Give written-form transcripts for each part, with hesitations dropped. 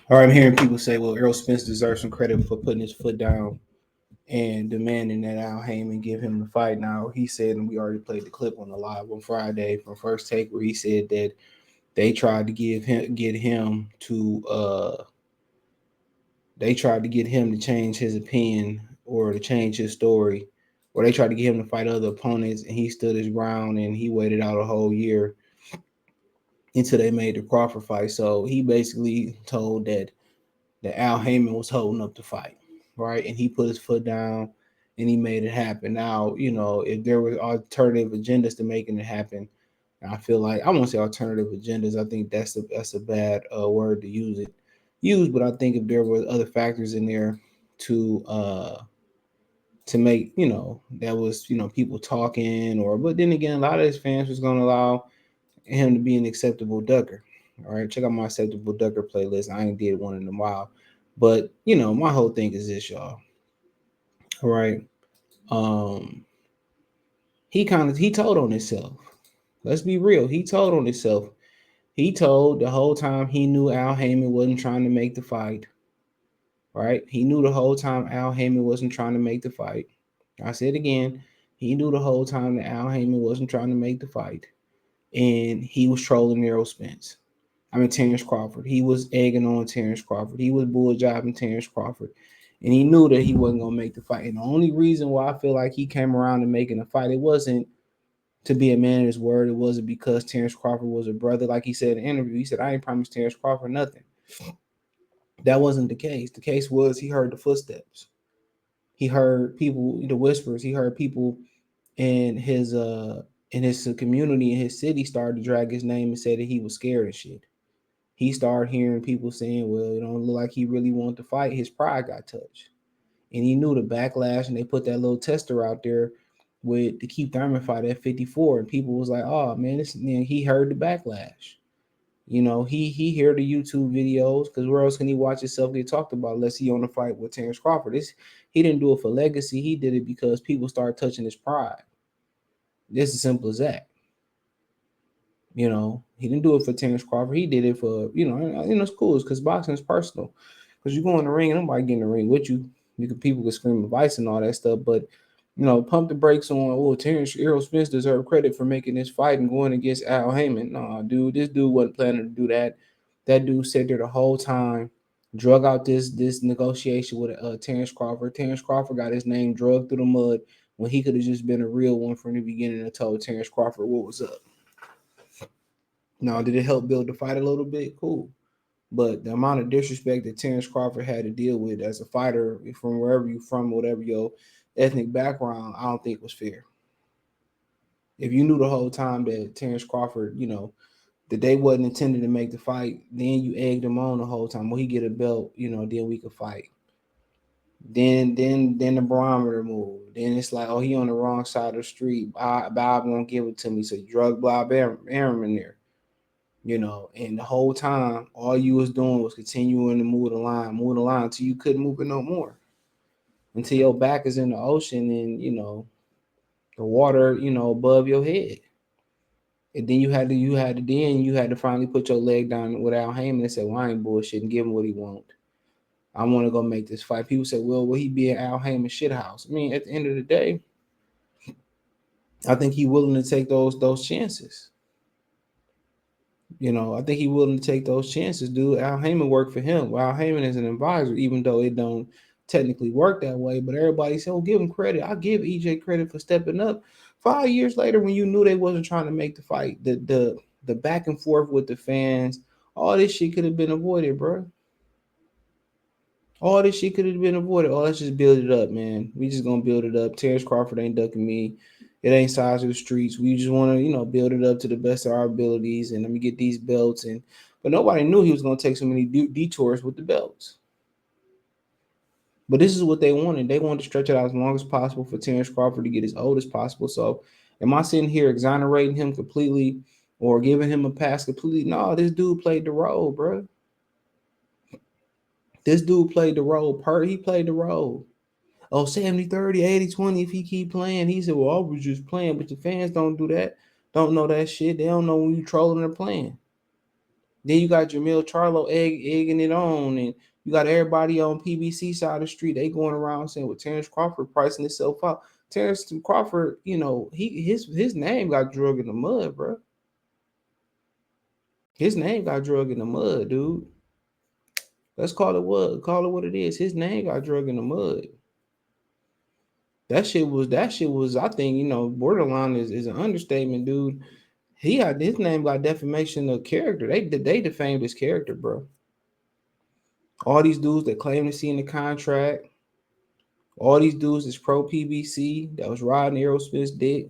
Or I'm hearing people say, well, Errol Spence deserves some credit for putting his foot down and demanding that Al Haymon give him the fight. Now, he said, and we already played the clip on the live on Friday from First Take, where he said that they tried to get him to they tried to get him to change his opinion or to change his story, or they tried to get him to fight other opponents, and he stood his ground and he waited out a whole year until they made the Crawford fight. So he basically told that Al Haymon was holding up the fight, right? And he put his foot down and he made it happen. Now, if there were alternative agendas to making it happen, I feel like I won't say alternative agendas. I think that's a bad word to use, but I think if there were other factors in there to to make that was people talking, or but then again a lot of his fans was going to allow him to be an acceptable ducker. All right, check out my acceptable ducker playlist. I ain't did one in a while, but my whole thing is this, y'all. All right, um, he told on himself. Let's be real. He told on himself. He told the whole time he knew Al Haymon wasn't trying to make the fight. Right? He knew the whole time Al Haymon wasn't trying to make the fight. I said again, he knew the whole time that Al Haymon wasn't trying to make the fight, and he was trolling Errol Spence. Terence Crawford. He was egging on Terence Crawford. He was bull jobbing Terence Crawford. And he knew that he wasn't going to make the fight. And the only reason why I feel like he came around to making the fight, it wasn't to be a man of his word. It wasn't because Terence Crawford was a brother. Like he said in the interview, he said, I ain't promised Terence Crawford nothing. That wasn't the case. The case was he heard the footsteps. He heard people, the whispers. He heard people in his community, in his city, started to drag his name and say that he was scared of shit. He started hearing people saying, well, it don't look like he really wanted to fight. His pride got touched. And he knew the backlash, and they put that little tester out there with the Keith Thurman fight at 54. And people was like, oh man, he heard the backlash. He heard the YouTube videos, because where else can he watch himself get talked about unless he on the fight with Terence Crawford? He didn't do it for legacy. He did it because people started touching his pride. Just as simple as that. He didn't do it for Terence Crawford. He did it for, it's cool. It's because boxing is personal. Because you go in the ring and nobody get in the ring with you. People can scream advice and all that stuff, but pump the brakes on. Oh, Errol Spence deserve credit for making this fight and going against Al Haymon. Nah, dude, this dude wasn't planning to do that. That dude sat there the whole time, drug out this negotiation with Terence Crawford. Terence Crawford got his name drugged through the mud when he could have just been a real one from the beginning and told Terence Crawford what was up. Now, did it help build the fight a little bit? Cool. But the amount of disrespect that Terence Crawford had to deal with as a fighter from wherever you're from, whatever your ethnic background, I don't think was fair. If you knew the whole time that Terence Crawford, that they wasn't intended to make the fight, then you egged him on the whole time. Well, he get a belt, then we could fight. Then the barometer moved. Then it's like, oh, he on the wrong side of the street. Bob won't give it to me, so you drug Bob Arum in there. And the whole time, all you was doing was continuing to move the line until you couldn't move it no more. Until your back is in the ocean and, the water, above your head. And then you had to finally put your leg down with Al Haymon and say, well, I ain't bullshit, and give him what he want. I want to go make this fight. People say, well, will he be in Al Haymon shit house? At the end of the day, I think he willing to take those chances. I think he's willing to take those chances, dude. Al Haymon worked for him. Al Haymon is an advisor, even though it don't technically work that way. But everybody said, "Oh, give him credit." I give EJ credit for stepping up. 5 years later, when you knew they wasn't trying to make the fight, the back and forth with the fans, all this shit could have been avoided, bro. All this shit could have been avoided. Oh, let's just build it up, man. We just gonna build it up. Terence Crawford ain't ducking me. It ain't size of the streets. We just want to, build it up to the best of our abilities, and let me get these belts. But nobody knew he was gonna take so many detours with the belts. But this is what they wanted. They wanted to stretch it out as long as possible for Terence Crawford to get as old as possible. So, am I sitting here exonerating him completely or giving him a pass completely? No, this dude played the role, bro. This dude played the role. He played the role. Oh, 70, 30, 80, 20 if he keep playing. He said, well, I was just playing. But the fans don't do that. Don't know that shit. They don't know when you trolling or playing. Then you got Jamil Charlo egging it on, and you got everybody on PBC side of the street. They going around saying, "Well, Terence Crawford pricing himself out." Terence Crawford, his name got drug in the mud, bro. His name got drug in the mud, dude. Let's call it what it is. His name got drug in the mud. That shit was. I think borderline is an understatement, dude. He got his name got defamation of character. They defamed his character, bro. All these dudes that claim to see in the contract, all these dudes that's pro PBC that was riding Errol Spence dick.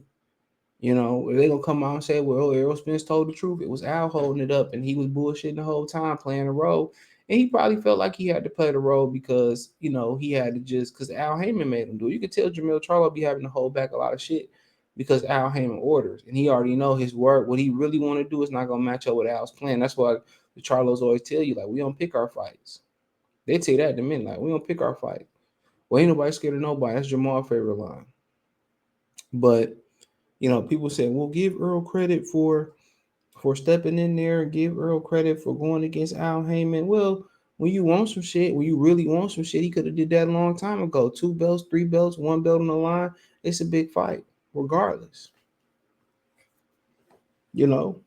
They gonna come out and say, "Well, Errol Spence told the truth. It was Al holding it up, and he was bullshitting the whole time, playing a role." And he probably felt like he had to play the role because he had to just because Al Haymon made him do it. You could tell Jamil Charlo be having to hold back a lot of shit because Al Haymon orders, and he already know his work. What he really want to do is not gonna match up with Al's plan. That's why the Charlos always tell you like we don't pick our fights. They tell you that in a minute, like we don't pick our fight. Well, ain't nobody scared of nobody. That's Jamal's favorite line. But people say, "Well, give Earl credit for stepping in there. Give Earl credit for going against Al Heyman." Well, when you really want some shit, he could have did that a long time ago. 2 belts, 3 belts, 1 belt on the line. It's a big fight, regardless. You know.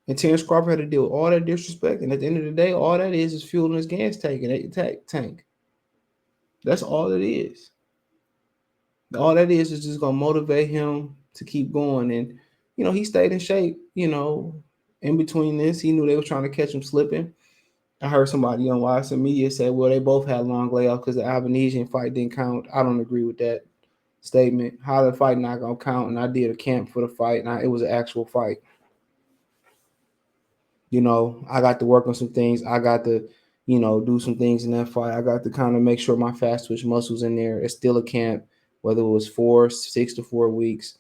And Terence Crawford had to deal with all that disrespect, and at the end of the day, all that is fueling his gas tank and tank. That's all it is. All that is just gonna motivate him to keep going. And he stayed in shape. In between this, he knew they were trying to catch him slipping. I heard somebody on live some media say, "Well, they both had long layoffs because the Albanesian fight didn't count." I don't agree with that statement. How the fight not gonna count? And I did a camp for the fight, and it was an actual fight. I got to work on some things. I got to, do some things in that fight. I got to kind of make sure my fast twitch muscles in there. It's still a camp, whether it was 6 to 4 weeks.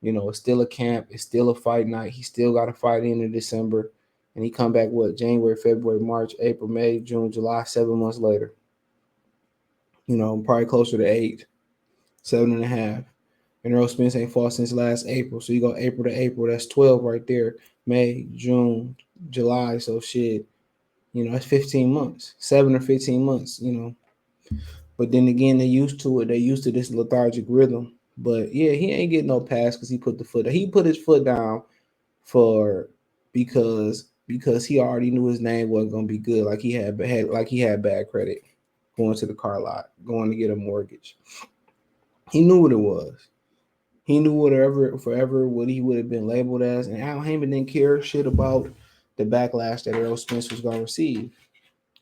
It's still a camp. It's still a fight night. He still got a fight in December, and he come back January, February, March, April, May, June, July, 7 months later. Probably closer to 8, 7.5. And Errol Spence ain't fought since last April. So you go April to April, that's 12 right there. May, June, July. So shit, it's 15 months, 7 or 15 months. But then again, they used to it. They used to this lethargic rhythm. But yeah, he ain't getting no pass because he put the foot down. He put his foot down for because he already knew his name wasn't gonna be good. Like he had bad credit going to the car lot, going to get a mortgage. He knew what it was. He knew forever what he would have been labeled as, and Al Heyman didn't care shit about the backlash that Errol Spence was gonna receive.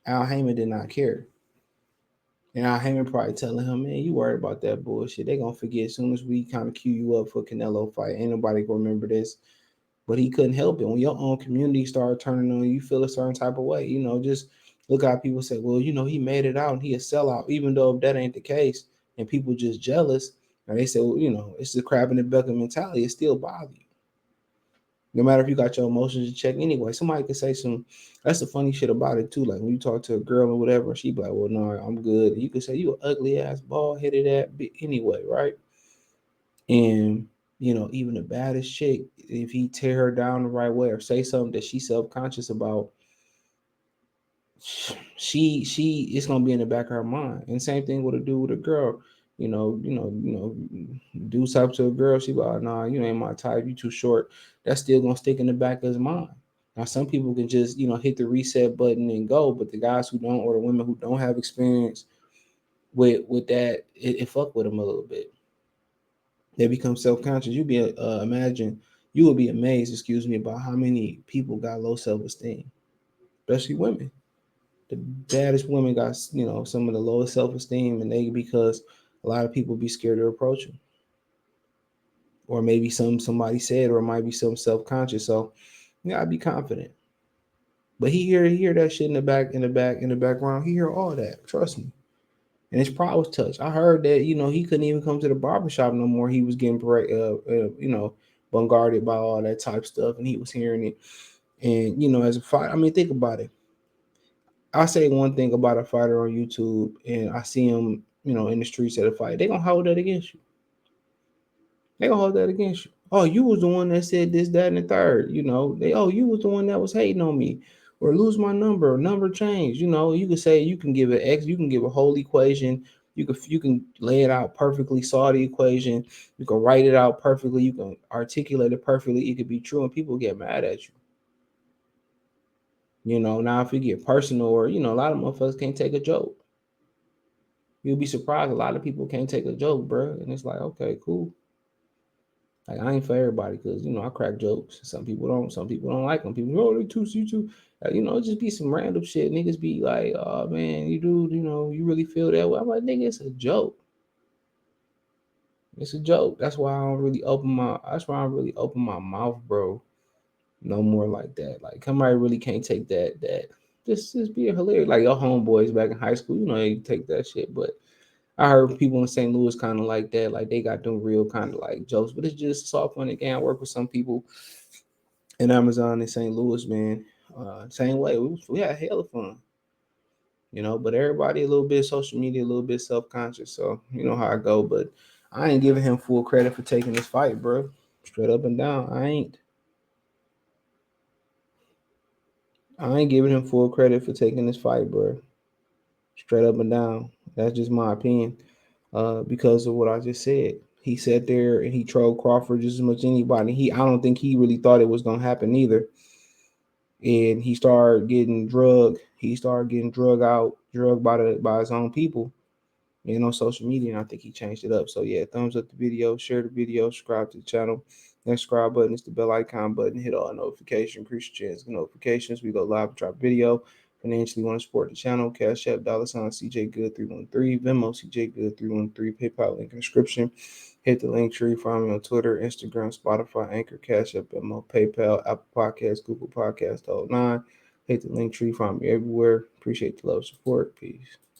Al Heyman did not care. And Al Heyman probably telling him, "Man, you worried about that bullshit. They gonna forget as soon as we kind of cue you up for Canelo fight. Ain't nobody gonna remember this." But he couldn't help it. When your own community started turning on you, feel a certain type of way. Just look how people say, "Well, he made it out and he a sellout," even though if that ain't the case, and people just jealous, and they say, "Well, it's the crab in the bucket mentality." It still bothers you. No matter if you got your emotions in check anyway. Somebody could say that's the funny shit about it too. Like when you talk to a girl or whatever, she be like, "Well, no, I'm good." And you could say, "You an ugly ass, bald headed ass anyway," right? And even the baddest chick, if he tear her down the right way or say something that she's self-conscious about, she it's gonna be in the back of her mind. And same thing with a dude with a girl. Do something to a girl, she be like, "Nah, you ain't my type, you too short." That's still gonna stick in the back of his mind. Now some people can just, hit the reset button and go, but the guys who don't, or the women who don't have experience with that, it fuck with them a little bit. They become self-conscious. You would be amazed, excuse me, about how many people got low self-esteem, especially women. The baddest women got, some of the lowest self-esteem, and they because a lot of people be scared to approach them, or maybe somebody said, or it might be some self-conscious. So you gotta be confident. But he hear that shit in the background. He hear all that. Trust me. And his pride was touched. I heard that he couldn't even come to the barbershop no more. He was getting bombarded by all that type stuff, and he was hearing it. And as a fight, I mean, think about it. I say one thing about a fighter on YouTube, and I see him, in the streets at a fight. They gonna hold that against you. They gonna hold that against you. Oh, you was the one that said this, that, and the third. Oh, you was the one that was hating on me, or lose my number change. You could say you can give an X, you can give a whole equation. You can lay it out perfectly, saw the equation. You can write it out perfectly. You can articulate it perfectly. It could be true, and people get mad at you. Now if you get personal, or a lot of motherfuckers can't take a joke. You'll be surprised. A lot of people can't take a joke, bro. And it's like, okay, cool. Like I ain't for everybody, because I crack jokes. Some people don't. Some people don't like them. People, oh, they too, you too. Just be some random shit. Niggas be like, oh man, you do, you really feel that way. I'm like, nigga, it's a joke. It's a joke. That's why I don't really open my. That's why I don't really open my mouth, bro. No more like that. Like somebody really can't take that. Just be hilarious. Like your homeboys back in high school, they take that shit. But I heard people in St. Louis kind of like that. Like they got them real kind of like jokes. But it's just soft fun again. I work with some people in Amazon in St. Louis, man. Same way. We had hella fun. But everybody a little bit social media, a little bit self conscious. So you know how I go. But I ain't giving him full credit for taking this fight, bro. Straight up and down. I ain't. I ain't giving him full credit for taking this fight, bro. Straight up and down. That's just my opinion. Because of what I just said. He sat there and he trolled Crawford just as much as anybody. I don't think he really thought it was gonna happen either. And he started getting drugged. He started getting drugged by his own people, on social media. And I think he changed it up. So yeah, thumbs up the video, share the video, subscribe to the channel. That subscribe button is the bell icon button. Hit all notifications, increase your chance of notifications. We go live and drop video. Financially want to support the channel, Cash App, $ CJ Good 313, Venmo CJ Good 313, PayPal link in the description. Hit the link tree, find me on Twitter, Instagram, Spotify, Anchor, Cash App, Venmo, PayPal, Apple Podcasts, Google Podcasts, the whole nine. Hit the link tree, find me everywhere. Appreciate the love, support. Peace.